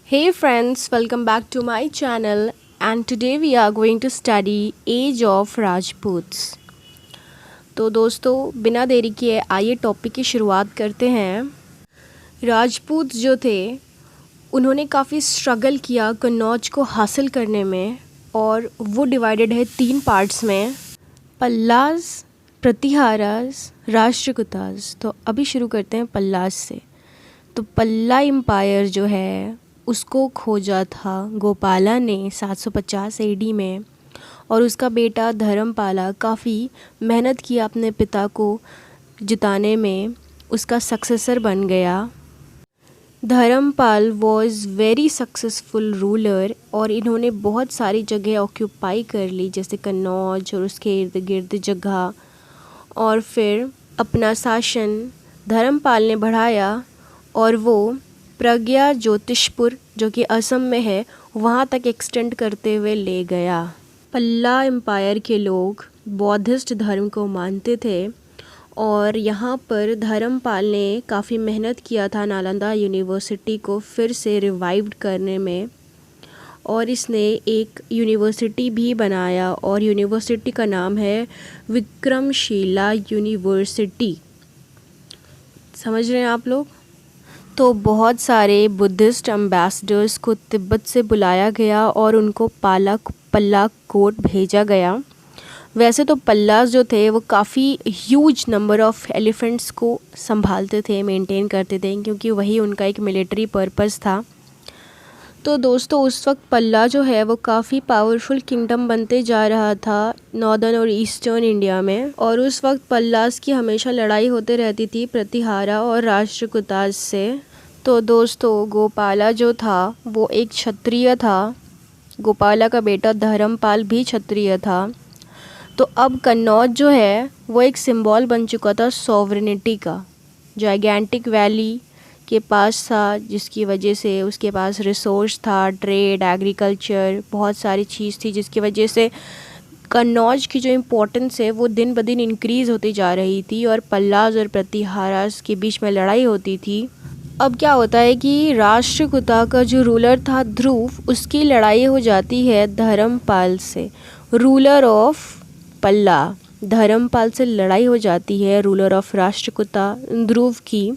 Hey friends, welcome back to my channel and today we are going to study Age of Rajputs। तो दोस्तों बिना देरी किए आइए टॉपिक की शुरुआत करते हैं। राजपूत जो थे उन्होंने काफ़ी स्ट्रगल किया कन्नौज को हासिल करने में और वो डिवाइडेड है 3 पार्ट्स में, पल्लाज, प्रतिहाराज, राष्ट्रकूटाज। तो अभी शुरू करते हैं पल्लाज से। तो पल्ला एम्पायर जो है उसको खोजा था गोपाला ने 750 एडी में और उसका बेटा धर्मपाला काफ़ी मेहनत किया अपने पिता को जिताने में, उसका सक्सेसर बन गया। Dharmapal was very successful ruler और इन्होंने बहुत सारी जगह ऑक्यूपाई कर ली जैसे कन्नौज और उसके इर्द गिर्द जगह, और फिर अपना शासन धर्मपाल ने बढ़ाया और वो प्रज्ञा ज्योतिषपुर जो कि असम में है वहाँ तक एक्सटेंड करते हुए ले गया। पल्ला एम्पायर के लोग बौद्धिस्ट धर्म को मानते थे और यहाँ पर धर्मपाल ने काफ़ी मेहनत किया था नालंदा यूनिवर्सिटी को फिर से रिवाइव्ड करने में, और इसने एक यूनिवर्सिटी भी बनाया और यूनिवर्सिटी का नाम है विक्रमशिला यूनिवर्सिटी। समझ रहे हैं आप लोग? तो बहुत सारे बुद्धिस्ट एम्बेसडर्स को तिब्बत से बुलाया गया और उनको पल्ला कोट भेजा गया। वैसे तो पल्लास जो थे वो काफ़ी ह्यूज नंबर ऑफ़ एलिफेंट्स को संभालते थे, मेंटेन करते थे, क्योंकि वही उनका एक मिलिट्री पर्पस था। तो दोस्तों उस वक्त पल्ला जो है वो काफ़ी पावरफुल किंगडम बनते जा रहा था नॉर्दर्न और ईस्टर्न इंडिया में, और उस वक्त पल्लास की हमेशा लड़ाई होते रहती थी प्रतिहारा और राष्ट्रकूटाज से। तो दोस्तों गोपाला जो था वो एक क्षत्रिय था, गोपाला का बेटा धर्मपाल भी क्षत्रिय था। तो अब कन्नौज जो है वो एक सिंबल बन चुका था सॉवरेनिटी का, जाइगेंटिक वैली के पास था, जिसकी वजह से उसके पास रिसोर्स था, ट्रेड, एग्रीकल्चर, बहुत सारी चीज़ थी, जिसकी वजह से कन्नौज की जो इम्पोर्टेंस है वो दिन ब दिन इंक्रीज़ होती जा रही थी और पल्लाज और प्रतिहारास के बीच में लड़ाई होती थी। अब क्या होता है कि राष्ट्रकूटा का जो रूलर था ध्रुव, उसकी लड़ाई हो जाती है धर्मपाल से, रूलर ऑफ पल्ला। धर्मपाल से लड़ाई हो जाती है रूलर ऑफ राष्ट्रकूटा ध्रुव की।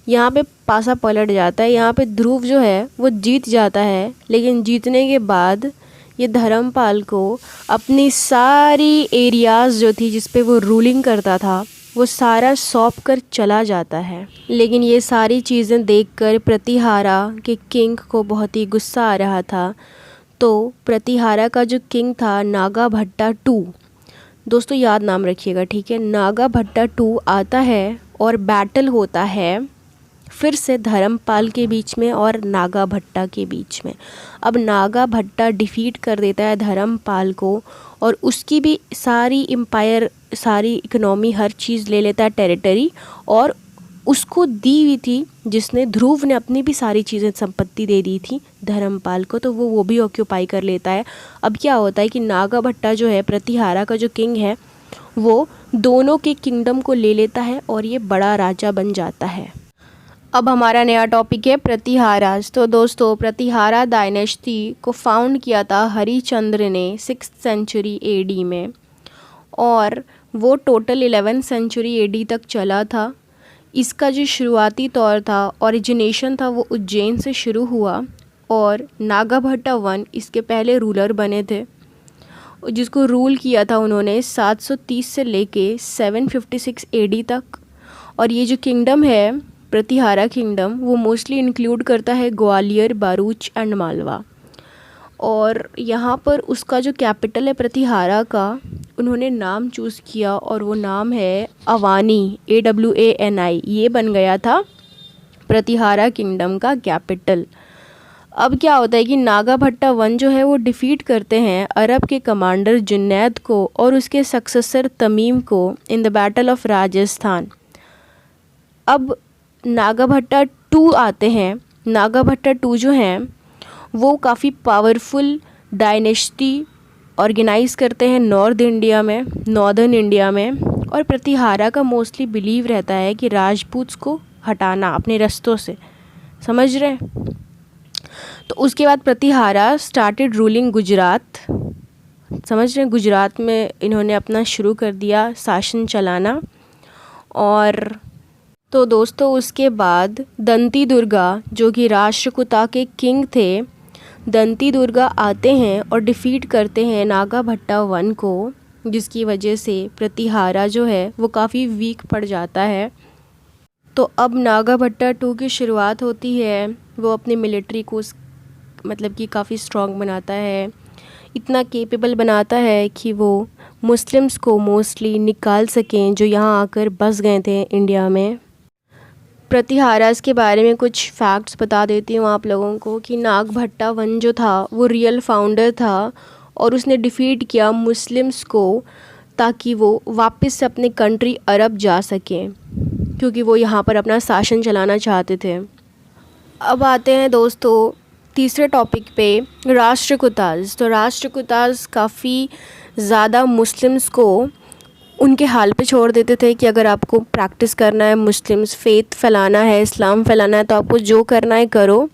यहाँ पे पासा पलट जाता है, यहाँ पे ध्रुव जो है वो जीत जाता है, लेकिन जीतने के बाद ये धर्मपाल को अपनी सारी एरियाज़ जो थी जिस पे वो रूलिंग करता था वो सारा सौंप कर चला जाता है। लेकिन ये सारी चीज़ें देखकर प्रतिहारा के किंग को बहुत ही गुस्सा आ रहा था। तो प्रतिहारा का जो किंग था नागाभट्टा टू, दोस्तों याद नाम रखिएगा, ठीक है, नागाभट्टा टू आता है और बैटल होता है फिर से धर्मपाल के बीच में और नागाभट्टा के बीच में। अब नागाभट्टा डिफीट कर देता है धर्मपाल को और उसकी भी सारी एम्पायर, सारी इकोनॉमी, हर चीज़ ले लेता है, टेरिटरी, और उसको दी हुई थी जिसने ध्रुव ने अपनी भी सारी चीज़ें संपत्ति दे दी थी धर्मपाल को, तो वो भी ऑक्यूपाई कर लेता है। अब क्या होता है कि नागाभट्टा जो है प्रतिहारा का जो किंग है वो दोनों के किंगडम को ले लेता है और ये बड़ा राजा बन जाता है। अब हमारा नया टॉपिक है प्रतिहाराज। तो दोस्तों प्रतिहारा डायनेस्टी को फाउंड किया था हरिश्चंद्र ने 6th सेंचुरी एडी में और वो टोटल 11th सेंचुरी एडी तक चला था। इसका जो शुरुआती तौर था, ओरिजिनेशन था, वो उज्जैन से शुरू हुआ और नागाभट्टा 1 इसके पहले रूलर बने थे, जिसको रूल किया था उन्होंने 730 से लेके 756 एडी तक। और ये जो किंगडम है प्रतिहारा किंगडम वो मोस्टली इंक्लूड करता है ग्वालियर, भरूच एंड मालवा, और यहाँ पर उसका जो कैपिटल है प्रतिहारा का उन्होंने नाम चूज़ किया और वो नाम है अवानी, AWANI। ये बन गया था प्रतिहारा किंगडम का कैपिटल। अब क्या होता है कि नागाभट्टा 1 जो है वो डिफ़ीट करते हैं अरब के कमांडर जुनैद को और उसके सक्सेसर तमीम को in the battle of Rajasthan. अब नागाभट्टा 2 आते हैं। नागाभट्टा 2 जो हैं वो काफ़ी पावरफुल डायनेस्टी ऑर्गेनाइज़ करते हैं नॉर्दर्न इंडिया में, और प्रतिहारा का मोस्टली बिलीव रहता है कि राजपूत्स को हटाना अपने रास्तों से। समझ रहे हैं? तो उसके बाद प्रतिहारा स्टार्टेड रूलिंग गुजरात। समझ रहे हैं, गुजरात में इन्होंने अपना शुरू कर दिया शासन चलाना। और तो दोस्तों उसके बाद दंती दुर्गा जो कि राष्ट्रकूटा के किंग थे, दंती दुर्गा आते हैं और डिफ़ीट करते हैं नागाभट्टा वन को, जिसकी वजह से प्रतिहारा जो है वो काफ़ी वीक पड़ जाता है। तो अब नागाभट्टा 2 की शुरुआत होती है। वो अपनी मिलिट्री को मतलब कि काफ़ी स्ट्रॉन्ग बनाता है, इतना केपेबल बनाता है कि वो मुस्लिम्स को मोस्टली निकाल सकें जो यहाँ आकर बस गए थे इंडिया में। प्रतिहारास के बारे में कुछ फैक्ट्स बता देती हूँ आप लोगों को कि नागभट्टा वन जो था वो रियल फाउंडर था और उसने डिफ़ीट किया मुस्लिम्स को ताकि वो वापस से अपने कंट्री अरब जा सकें, क्योंकि वो यहाँ पर अपना शासन चलाना चाहते थे। अब आते हैं दोस्तों तीसरे टॉपिक पे, राष्ट्रकूटास। तो राष्ट्रकूटास काफ़ी ज़्यादा मुस्लिम्स को उनके हाल पे छोड़ देते थे कि अगर आपको प्रैक्टिस करना है, मुस्लिम्स फेथ फैलाना है, इस्लाम फैलाना है, तो आपको जो करना है करो।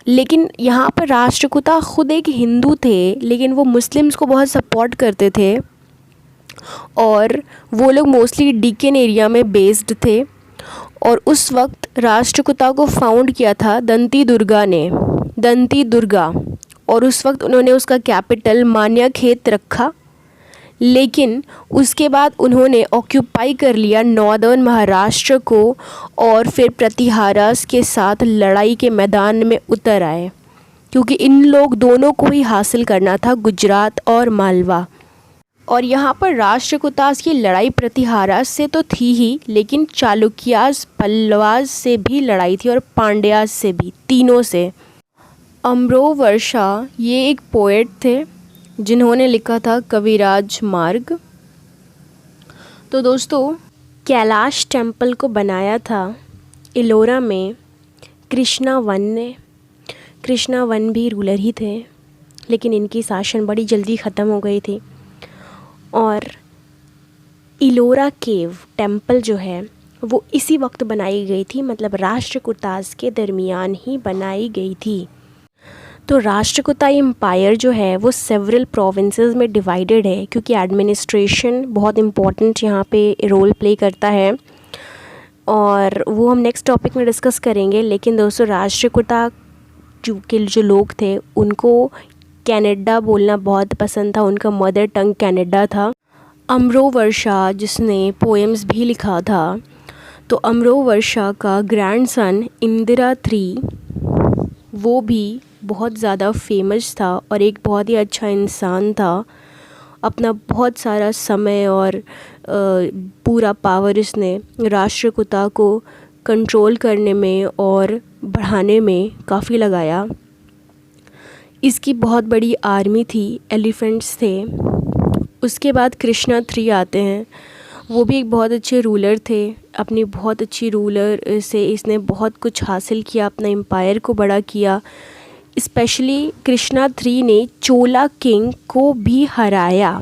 लेकिन यहाँ पर राष्ट्रकूटा ख़ुद एक हिंदू थे, लेकिन वो मुस्लिम्स को बहुत सपोर्ट करते थे और वो लोग मोस्टली डीकेन एरिया में बेस्ड थे। और उस वक्त राष्ट्रकूटा को फाउंड किया था दंती दुर्गा ने, दंती दुर्गा, और उस वक्त उन्होंने उसका कैपिटल मान्याखेत रखा। लेकिन उसके बाद उन्होंने ऑक्यूपाई कर लिया नॉर्दर्न महाराष्ट्र को और फिर प्रतिहारास के साथ लड़ाई के मैदान में उतर आए, क्योंकि इन लोग दोनों को ही हासिल करना था, गुजरात और मालवा। और यहाँ पर राष्ट्रकूटास की लड़ाई प्रतिहारास से तो थी ही, लेकिन चालुक्यास, पल्लवास से भी लड़ाई थी और पांड्यास से भी, तीनों से। अम्रोवर्षा ये एक पोएट थे जिन्होंने लिखा था कविराज मार्ग। तो दोस्तों कैलाश टेम्पल को बनाया था इलोरा में कृष्णा वन ने। कृष्णा वन भी रूलर ही थे, लेकिन इनकी शासन बड़ी जल्दी ख़त्म हो गई थी। और इलोरा केव टेम्पल जो है वो इसी वक्त बनाई गई थी, मतलब राष्ट्रकूटास के दरमियान ही बनाई गई थी। तो राष्ट्रकूटा एम्पायर जो है वो सेवरल प्रोविंसेस में डिवाइडेड है, क्योंकि एडमिनिस्ट्रेशन बहुत इम्पॉर्टेंट यहाँ पे रोल प्ले करता है, और वो हम नेक्स्ट टॉपिक में डिस्कस करेंगे। लेकिन दोस्तों राष्ट्रकूटा के जो लोग थे उनको कनाडा बोलना बहुत पसंद था, उनका मदर टंग कनाडा था। अम्रोवर्षा जिसने पोएम्स भी लिखा था, तो अम्रोवर्षा का ग्रैंडसन इंदिरा III वो भी बहुत ज़्यादा फेमस था और एक बहुत ही अच्छा इंसान था। अपना बहुत सारा समय और पूरा पावर इसने राष्ट्रकूटा को कंट्रोल करने में और बढ़ाने में काफ़ी लगाया। इसकी बहुत बड़ी आर्मी थी, एलिफेंट्स थे। उसके बाद कृष्णा III आते हैं, वो भी एक बहुत अच्छे रूलर थे। अपनी बहुत अच्छी रूलर से इसने बहुत कुछ हासिल किया, अपना एम्पायर को बड़ा किया। स्पेशली कृष्णा III ने चोला किंग को भी हराया।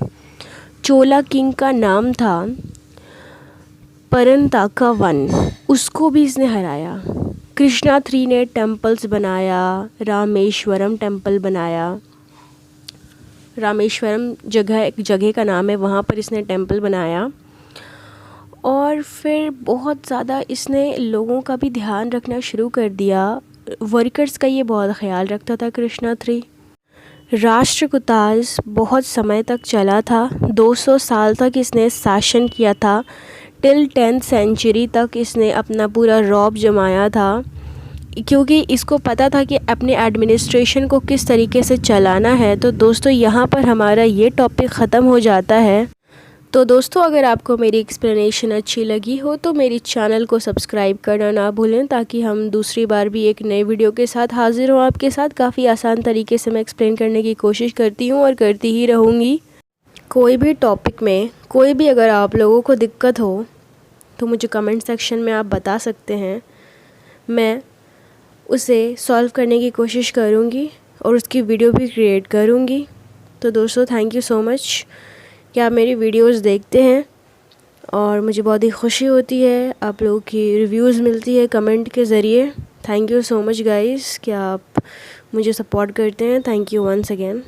चोला किंग का नाम था परंताका वन, उसको भी इसने हराया। कृष्णा III ने टेम्पल्स बनाया, रामेश्वरम टेम्पल बनाया। रामेश्वरम एक जगह का नाम है, वहाँ पर इसने टेम्पल बनाया। और फिर बहुत ज़्यादा इसने लोगों का भी ध्यान रखना शुरू कर दिया, वर्कर्स का ये बहुत ख्याल रखता था कृष्णा III। राष्ट्रकूटास बहुत समय तक चला था, 200 साल तक इसने शासन किया था। टिल 10th सेंचुरी तक इसने अपना पूरा रौब जमाया था, क्योंकि इसको पता था कि अपने एडमिनिस्ट्रेशन को किस तरीके से चलाना है। तो दोस्तों यहाँ पर हमारा ये टॉपिक ख़त्म हो जाता है। तो दोस्तों अगर आपको मेरी एक्सप्लेनेशन अच्छी लगी हो तो मेरी चैनल को सब्सक्राइब करना ना भूलें, ताकि हम दूसरी बार भी एक नए वीडियो के साथ हाज़िर हों आपके साथ। काफ़ी आसान तरीके से मैं एक्सप्लेन करने की कोशिश करती हूँ और करती ही रहूँगी। कोई भी टॉपिक में कोई भी अगर आप लोगों को दिक्कत हो तो मुझे कमेंट सेक्शन में आप बता सकते हैं, मैं उसे सॉल्व करने की कोशिश करूँगी और उसकी वीडियो भी क्रिएट करूँगी। तो दोस्तों थैंक यू सो मच कि आप मेरी वीडियोस देखते हैं, और मुझे बहुत ही खुशी होती है, आप लोगों की रिव्यूज़ मिलती है कमेंट के ज़रिए। Thank you so much guys कि आप मुझे सपोर्ट करते हैं। Thank you once again.